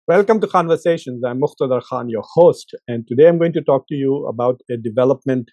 Welcome to Conversations. I'm Muqtedar Khan, your host, and today I'm going to talk to you about a development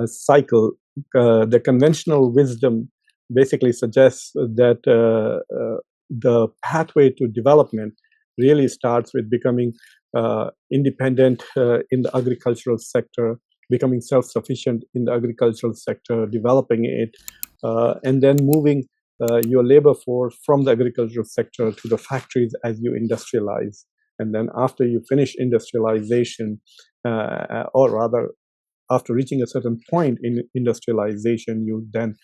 cycle. The conventional wisdom basically suggests that the pathway to development really starts with becoming independent in the agricultural sector, becoming self-sufficient in the agricultural sector, developing it, and then moving your labor force from the agricultural sector to the factories as you industrialize. And then after you finish industrialization, or rather after reaching a certain point in industrialization, you then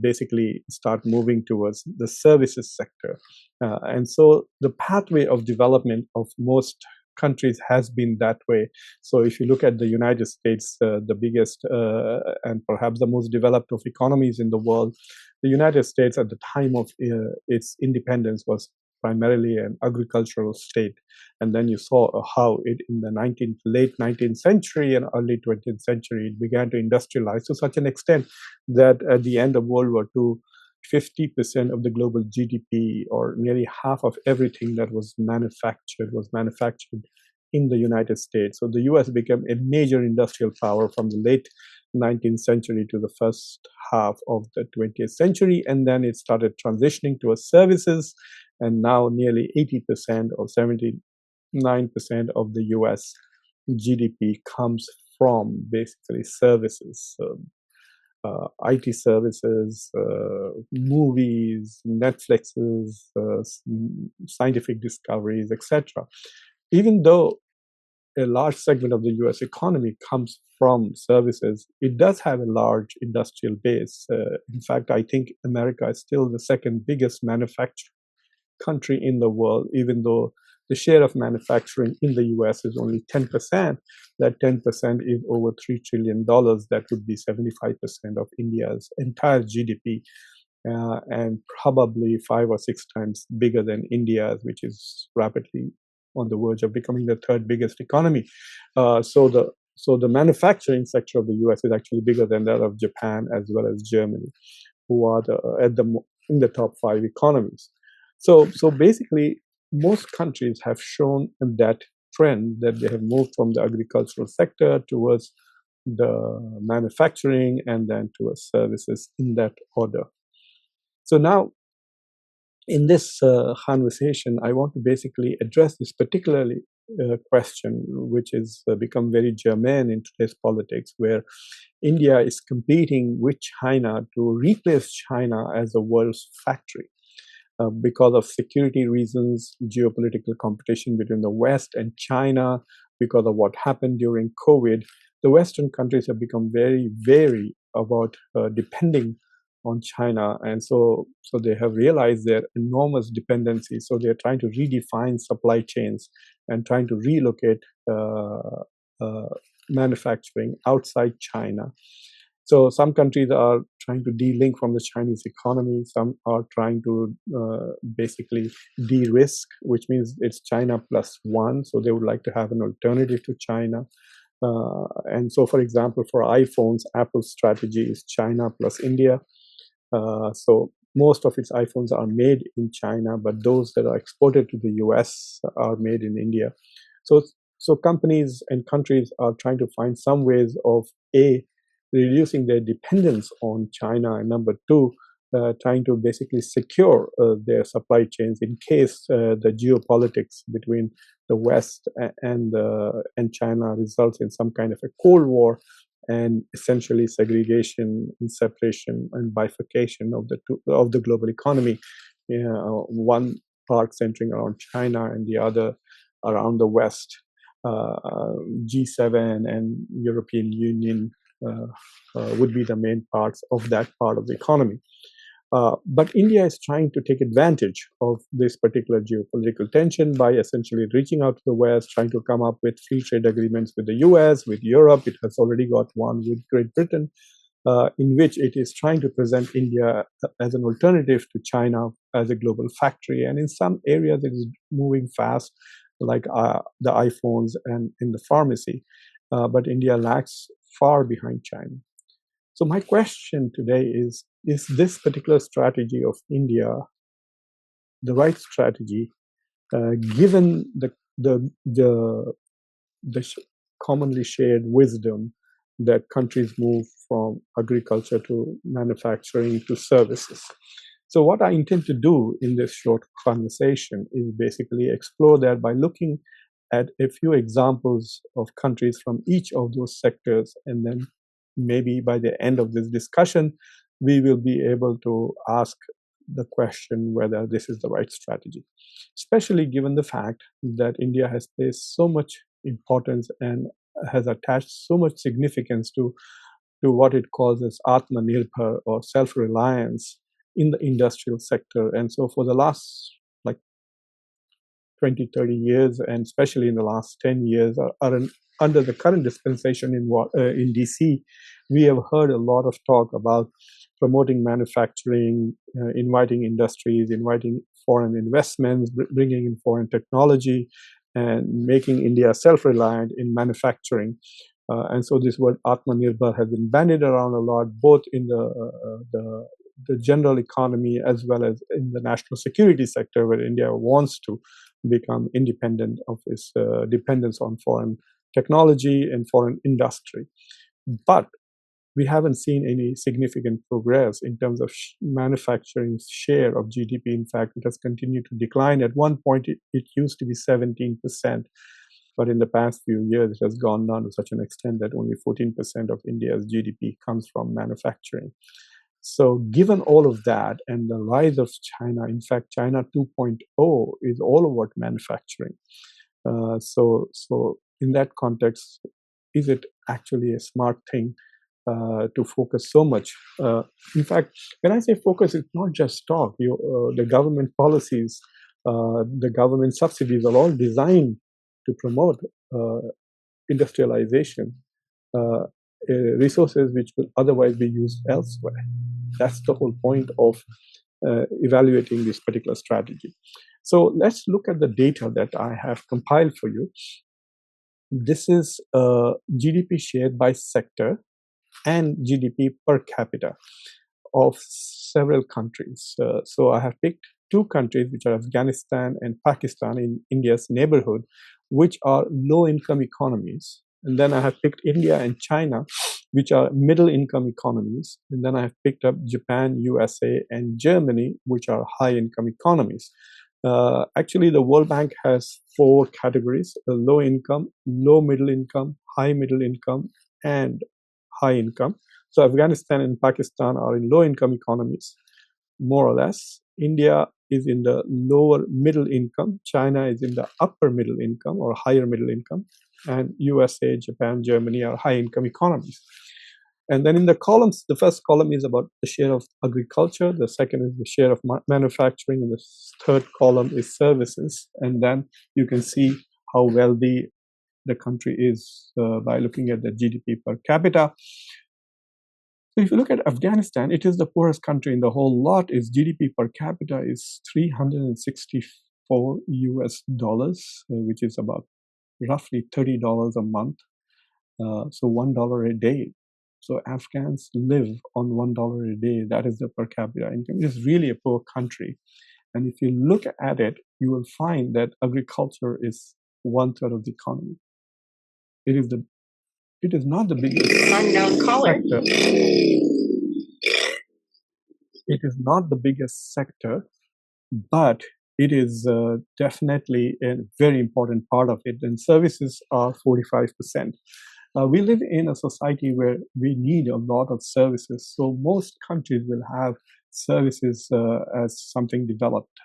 basically start moving towards the services sector. And so the pathway of development of most countries has been that way. So if you look at the United States, the biggest and perhaps the most developed of economies in the world, the United States at the time of its independence was primarily an agricultural state. And then you saw how it in the late 19th century and early 20th century, it began to industrialize to such an extent that at the end of World War II, 50% of the global GDP, or nearly half of everything that was manufactured in the United States. So the US became a major industrial power from the late 19th century to the first half of the 20th century. And then it started transitioning towards services. And now nearly 80% or 79% of the US GDP comes from basically services. IT services, movies, Netflixes, scientific discoveries, etc. Even though a large segment of the US economy comes from services, it does have a large industrial base. In fact, I think America is still the second biggest manufacturing country in the world, even though the share of manufacturing in the US is only 10%. That 10% is over $3 trillion. That would be 75% of India's entire GDP, and probably 5 or 6 times bigger than India's, which is rapidly on the verge of becoming the third biggest economy. So the manufacturing sector of the US is actually bigger than that of Japan as well as Germany, who are in the top 5 economies. So basically, most countries have shown that trend that they have moved from the agricultural sector towards the manufacturing and then towards services in that order. So now, in this conversation, I want to basically address this particularly question, which has become very germane in today's politics, where India is competing with China to replace China as the world's factory. Because of security reasons, geopolitical competition between the West and China, because of what happened during COVID, the Western countries have become very wary about depending on China. And so they have realized their enormous dependency. So they're trying to redefine supply chains and trying to relocate manufacturing outside China. So some countries are trying to de-link from the Chinese economy. Some are trying to basically de-risk, which means it's China plus one. So they would like to have an alternative to China. And so, for example, for iPhones, Apple's strategy is China plus India. So most of its iPhones are made in China, but those that are exported to the US are made in India. So companies and countries are trying to find some ways of reducing their dependence on China, and number two, trying to basically secure their supply chains in case the geopolitics between the West and China results in some kind of a Cold War and essentially segregation and separation and bifurcation of the global economy. One part centering around China and the other around the West. G7 and European Union would be the main parts of that part of the economy. But India is trying to take advantage of this particular geopolitical tension by essentially reaching out to the West, trying to come up with free trade agreements with the US, with Europe. It has already got one with Great Britain, in which it is trying to present India as an alternative to China as a global factory. And in some areas, it is moving fast, like the iPhones and in the pharmacy. But India lags far behind China. So my question today is this particular strategy of India the right strategy Given the commonly shared wisdom that countries move from agriculture to manufacturing to services. So what I intend to do in this short conversation is basically explore that by looking at a few examples of countries from each of those sectors, and then maybe by the end of this discussion, we will be able to ask the question whether this is the right strategy, especially given the fact that India has placed so much importance and has attached so much significance to what it calls as Atmanirbhar or self-reliance in the industrial sector. And so for the last like 20, 30 years, and especially in the last 10 years, under the current dispensation in DC, we have heard a lot of talk about promoting manufacturing, inviting industries, inviting foreign investments, bringing in foreign technology, and making India self-reliant in manufacturing. And so this word Atmanirbhar has been bandied around a lot, both in the general economy as well as in the national security sector, where India wants to become independent of its dependence on foreign technology and foreign industry. But we haven't seen any significant progress in terms of manufacturing's share of GDP. In fact, it has continued to decline. At one point, it used to be 17%, but in the past few years, it has gone down to such an extent that only 14% of India's GDP comes from manufacturing. So given all of that and the rise of China, in fact, China 2.0 is all about manufacturing. So in that context, is it actually a smart thing to focus so much? In fact, when I say focus, it's not just talk. The government policies, the government subsidies are all designed to promote industrialization, resources which will otherwise be used elsewhere. That's the whole point of evaluating this particular strategy. So let's look at the data that I have compiled for you. This is GDP shared by sector and GDP per capita of several countries. So I have picked two countries, which are Afghanistan and Pakistan in India's neighborhood, which are low-income economies. And then I have picked India and China, which are middle-income economies. And then I have picked up Japan, USA, and Germany, which are high-income economies. Actually, the World Bank has four categories: low income, low middle income, high middle income, and high income. So Afghanistan and Pakistan are in low income economies, more or less. India is in the lower middle income. China is in the upper middle income or higher middle income. And USA, Japan, Germany are high income economies. And then in the columns, the first column is about the share of agriculture. The second is the share of manufacturing. And the third column is services. And then you can see how wealthy the country is by looking at the GDP per capita. So if you look at Afghanistan, it is the poorest country in the whole lot. Its GDP per capita is $364 US, which is about roughly $30 a month. So $1 a day. So Afghans live on $1 a day. That is the per capita income. It is really a poor country. And if you look at it, you will find that agriculture is 1/3 of the economy. It is not the biggest sector. It is not the biggest sector, but it is definitely a very important part of it. And services are 45%. We live in a society where we need a lot of services. So most countries will have services as something developed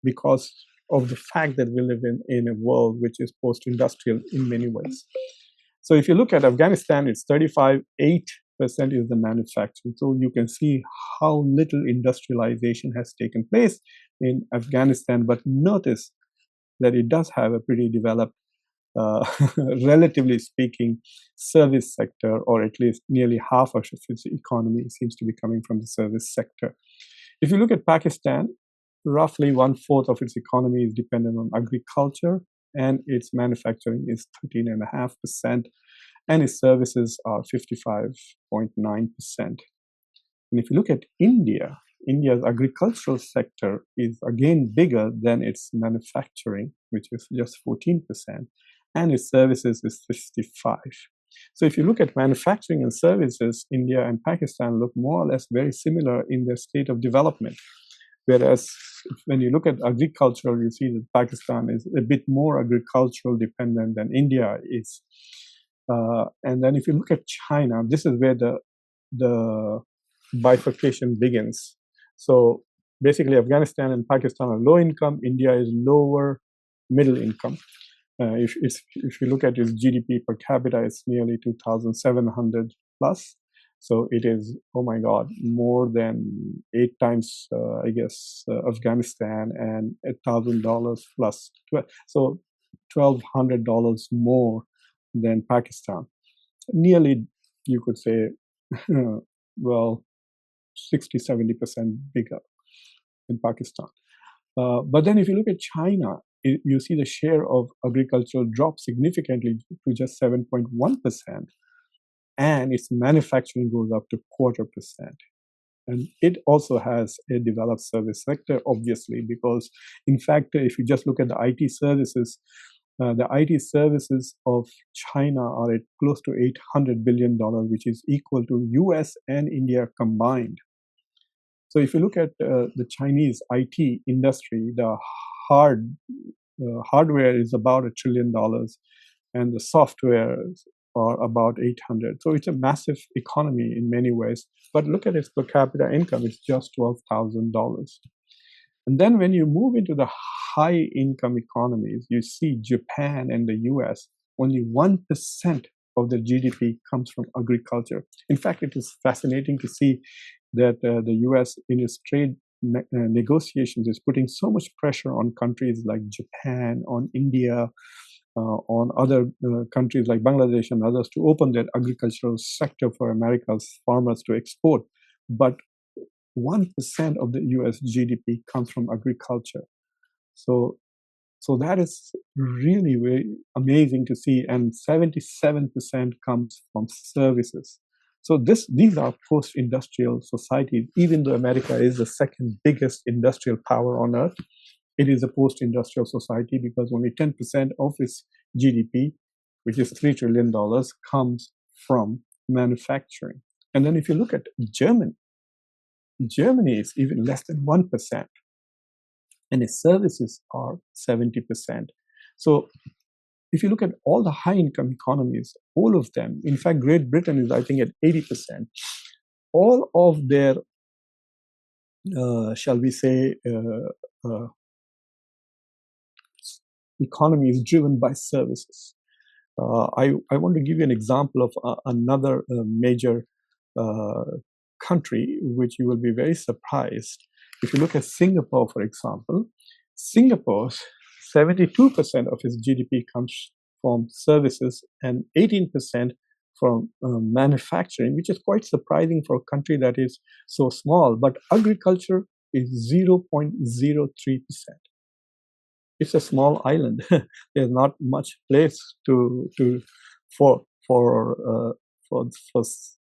because of the fact that we live in a world which is post-industrial in many ways. So if you look at Afghanistan, it's 35.8% is the manufacturing. So you can see how little industrialization has taken place in Afghanistan. But notice that it does have a pretty developed, relatively speaking, service sector, or at least nearly half of its economy seems to be coming from the service sector. If you look at Pakistan, roughly 1/4 of its economy is dependent on agriculture, and its manufacturing is 13.5%, and its services are 55.9%. And if you look at India, India's agricultural sector is again bigger than its manufacturing, which is just 14%, and its services is 55%. So if you look at manufacturing and services, India and Pakistan look more or less very similar in their state of development. Whereas when you look at agricultural, you see that Pakistan is a bit more agricultural dependent than India is. And then if you look at China, this is where the bifurcation begins. So basically, Afghanistan and Pakistan are low income. India is lower middle income. If you look at its GDP per capita, it's nearly 2,700 plus. So it is, oh my God, more than 8 times, I guess, Afghanistan, and $1,000 plus. So $1,200 more than Pakistan. Nearly, you could say, well, 60-70% bigger in Pakistan. But then if you look at China, you see the share of agriculture drop significantly to just 7.1%, and its manufacturing goes up to 0.25%. And it also has a developed service sector, obviously, because in fact, if you just look at the IT services, the IT services of China are at close to $800 billion, which is equal to US and India combined. So if you look at the Chinese IT industry, the hardware is about $1 trillion, and the software are about 800. So it's a massive economy in many ways. But look at its per capita income; it's just $12,000. And then when you move into the high income economies, you see Japan and the US, only 1% of the GDP comes from agriculture. In fact, it is fascinating to see that the US in its trade negotiations is putting so much pressure on countries like Japan, on India, on other countries like Bangladesh and others to open their agricultural sector for America's farmers to export. But 1% of the US GDP comes from agriculture. So that is really very amazing to see. And 77% comes from services. So these are post-industrial societies. Even though America is the second biggest industrial power on earth, it is a post-industrial society because only 10% of its GDP, which is $3 trillion, comes from manufacturing. And then if you look at Germany is even less than 1%, and its services are 70%. So if you look at all the high-income economies, all of them, in fact, Great Britain is, I think, at 80%, all of their, shall we say, economy is driven by services. I want to give you an example of another major country, which you will be very surprised. If you look at Singapore, for example, Singapore's 72% of its GDP comes from services and 18% from manufacturing, which is quite surprising for a country that is so small. But agriculture is 0.03%. It's a small island. There's not much place for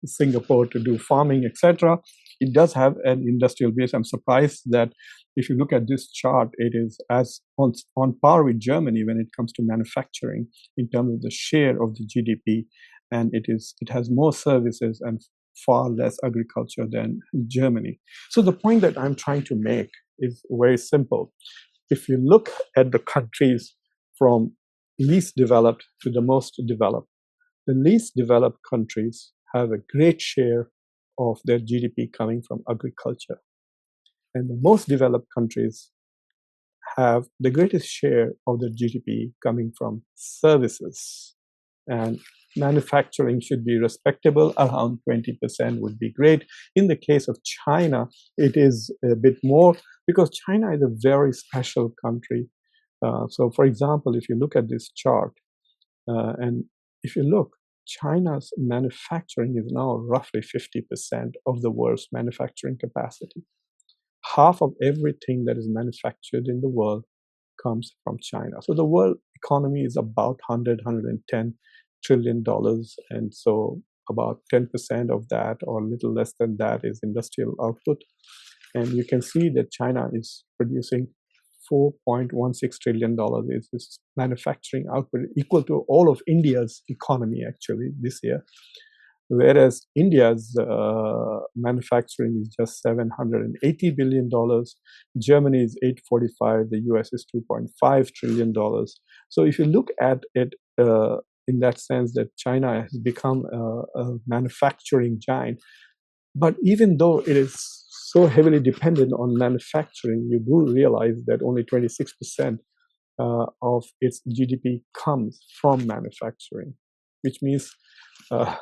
Singapore to do farming, etc. It does have an industrial base. I'm surprised that if you look at this chart, it is as on par with Germany when it comes to manufacturing in terms of the share of the GDP, and it has more services and far less agriculture than Germany. So the point that I'm trying to make is very simple. If you look at the countries from least developed to the most developed, the least developed countries have a great share of their GDP coming from agriculture. And the most developed countries have the greatest share of their GDP coming from services. And manufacturing should be respectable, around 20% would be great. In the case of China, it is a bit more because China is a very special country. So for example, if you look at this chart, and if you look, China's manufacturing is now roughly 50% of the world's manufacturing capacity. Half of everything that is manufactured in the world comes from China. So the world economy is about $110 trillion. And so about 10% of that or a little less than that is industrial output. And you can see that China is producing $4.16 trillion is this manufacturing output, equal to all of India's economy actually this year. Whereas India's manufacturing is just $780 billion, Germany is 845, the US is $2.5 trillion. So if you look at it in that sense, that China has become a manufacturing giant, but even though it is so heavily dependent on manufacturing, you do realize that only 26% of its GDP comes from manufacturing, which means a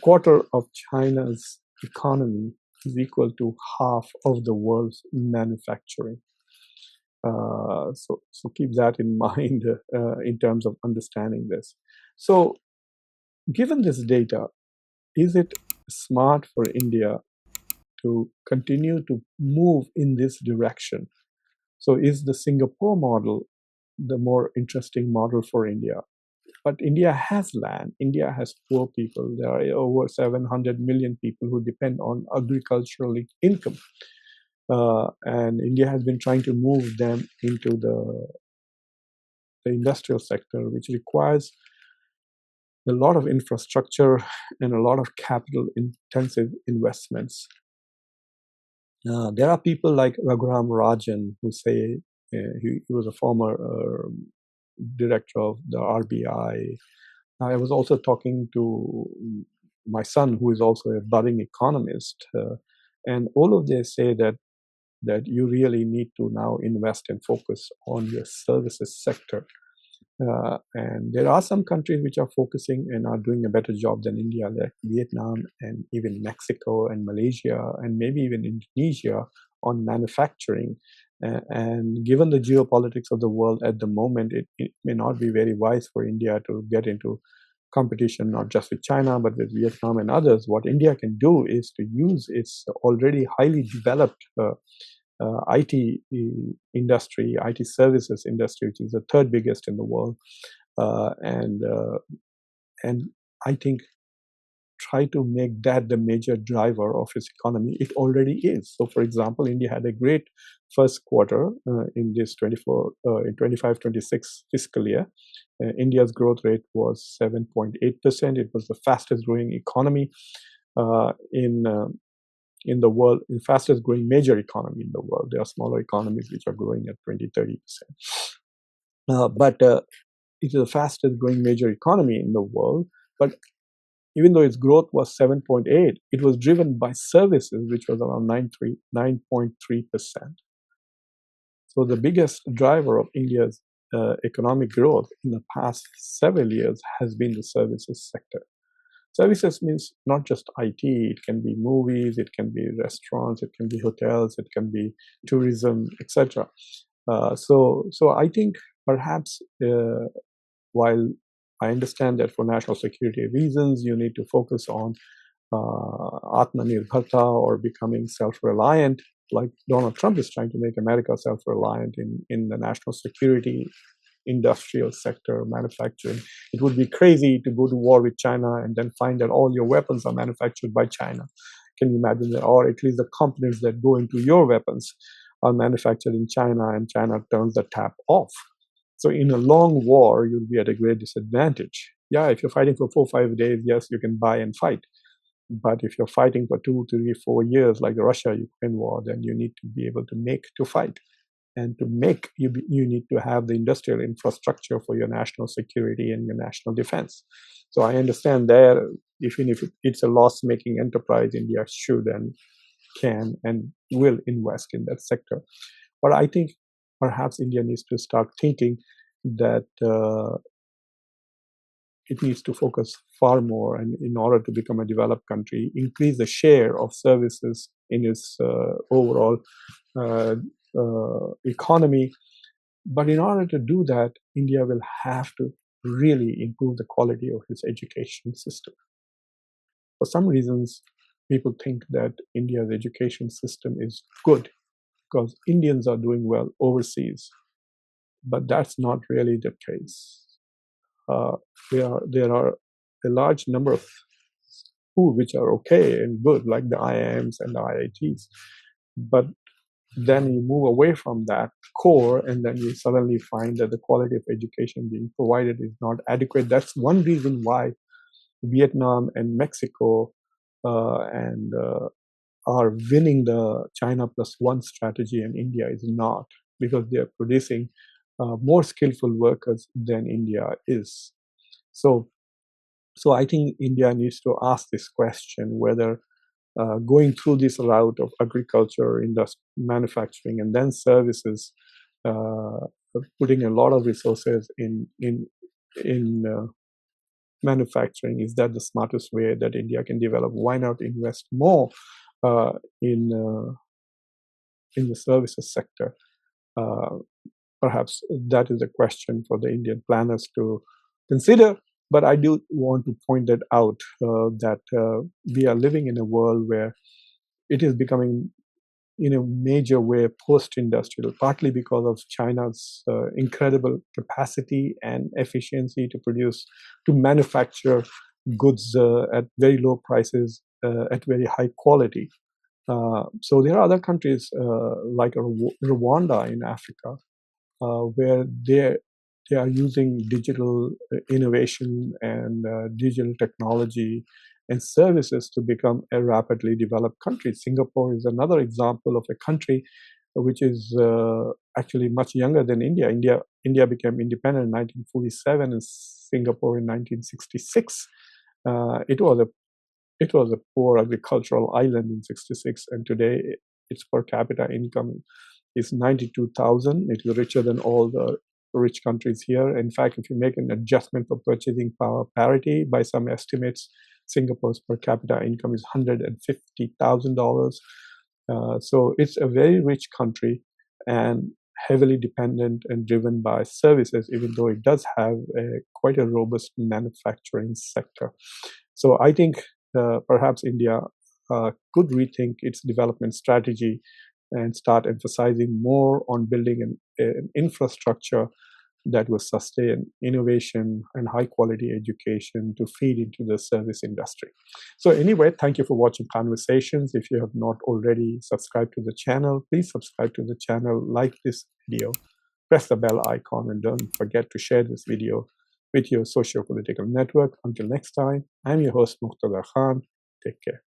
quarter of China's economy is equal to half of the world's manufacturing. So keep that in mind in terms of understanding this. So given this data, is it smart for India to continue to move in this direction? So is the Singapore model the more interesting model for India? But India has land. India has poor people. There are over 700 million people who depend on agricultural income. And India has been trying to move them into the industrial sector, which requires a lot of infrastructure and a lot of capital intensive investments. There are people like Raghuram Rajan who say he was a former director of the RBI. I was also talking to my son, who is also a budding economist, and all of them say that you really need to now invest and focus on your services sector. And there are some countries which are focusing and are doing a better job than India, like Vietnam and even Mexico and Malaysia and maybe even Indonesia on manufacturing. And given the geopolitics of the world at the moment, it may not be very wise for India to get into competition, not just with China, but with Vietnam and others. What India can do is to use its already highly developed IT industry, IT services industry, which is the third biggest in the world, and I think try to make that the major driver of its economy. It already is. So, for example, India had a great first quarter in this 25-26 fiscal year. India's growth rate was 7.8%. It was the fastest growing economy in the world, the fastest growing major economy in the world. There are smaller economies which are growing at 20-30%. But it is the fastest growing major economy in the world. But even though its growth was 7.8, it was driven by services, which was around 9.3%. So the biggest driver of India's economic growth in the past several years has been the services sector. Services means not just IT, it can be movies, it can be restaurants, it can be hotels, it can be tourism, etc. So I think perhaps while I understand that for national security reasons, you need to focus on Atmanirbharta or becoming self-reliant, like Donald Trump is trying to make America self-reliant in the national security industrial sector, manufacturing. It would be crazy to go to war with China and then find that all your weapons are manufactured by China. Can you imagine that? Or at least the components that go into your weapons are manufactured in China and China turns the tap off. So in a long war, you'll be at a great disadvantage. Yeah, if you're fighting for 4 or 5 days, yes, you can buy and fight. But if you're fighting for 2, 3, 4 years, like the Russia-Ukraine war, then you need to be able to make to fight. And to make, you need to have the industrial infrastructure for your national security and your national defense. So I understand that even if it's a loss-making enterprise, India should and can and will invest in that sector. But I think perhaps India needs to start thinking that it needs to focus far more, and in order to become a developed country, increase the share of services in its overall economy. But in order to do that, India will have to really improve the quality of its education system. For some reasons, people think that India's education system is good because Indians are doing well overseas. But that's not really the case. There are a large number of schools which are okay and good, like the IIMs and the IITs. But then you move away from that core, and then you suddenly find that the quality of education being provided is not adequate. That's one reason why Vietnam and Mexico and are winning the China plus one strategy, and India is not, because they are producing more skillful workers than India is. So, so I think India needs to ask this question whether going through this route of agriculture, industry, manufacturing, and then services, uh, putting a lot of resources in manufacturing, is that the smartest way that India can develop? Why not invest more uh, in uh, in the services sector? Uh, Perhaps that is a question for the Indian planners to consider. But I do want to point that out that we are living in a world where it is becoming in a major way post-industrial, partly because of China's incredible capacity and efficiency to produce, to manufacture goods at very low prices, at very high quality. So there are other countries like Rwanda in Africa, where they are using digital innovation and digital technology and services to become a rapidly developed country. Singapore is another example of a country which is actually much younger than India. India became independent in 1947 and Singapore in 1966. It was a poor agricultural island in 66, and today its per capita income is 92,000. It is richer than all the rich countries here. In fact, if you make an adjustment for purchasing power parity, by some estimates, Singapore's per capita income is $150,000. So it's a very rich country and heavily dependent and driven by services, even though it does have quite a robust manufacturing sector. So I think perhaps India could rethink its development strategy and start emphasizing more on building an infrastructure that will sustain innovation and high quality education to feed into the service industry. So anyway, thank you for watching Conversations. If you have not already subscribed to the channel, please subscribe to the channel, like this video, press the bell icon, and don't forget to share this video with your socio-political network. Until next time, I'm your host, Muqtedar Khan. Take care.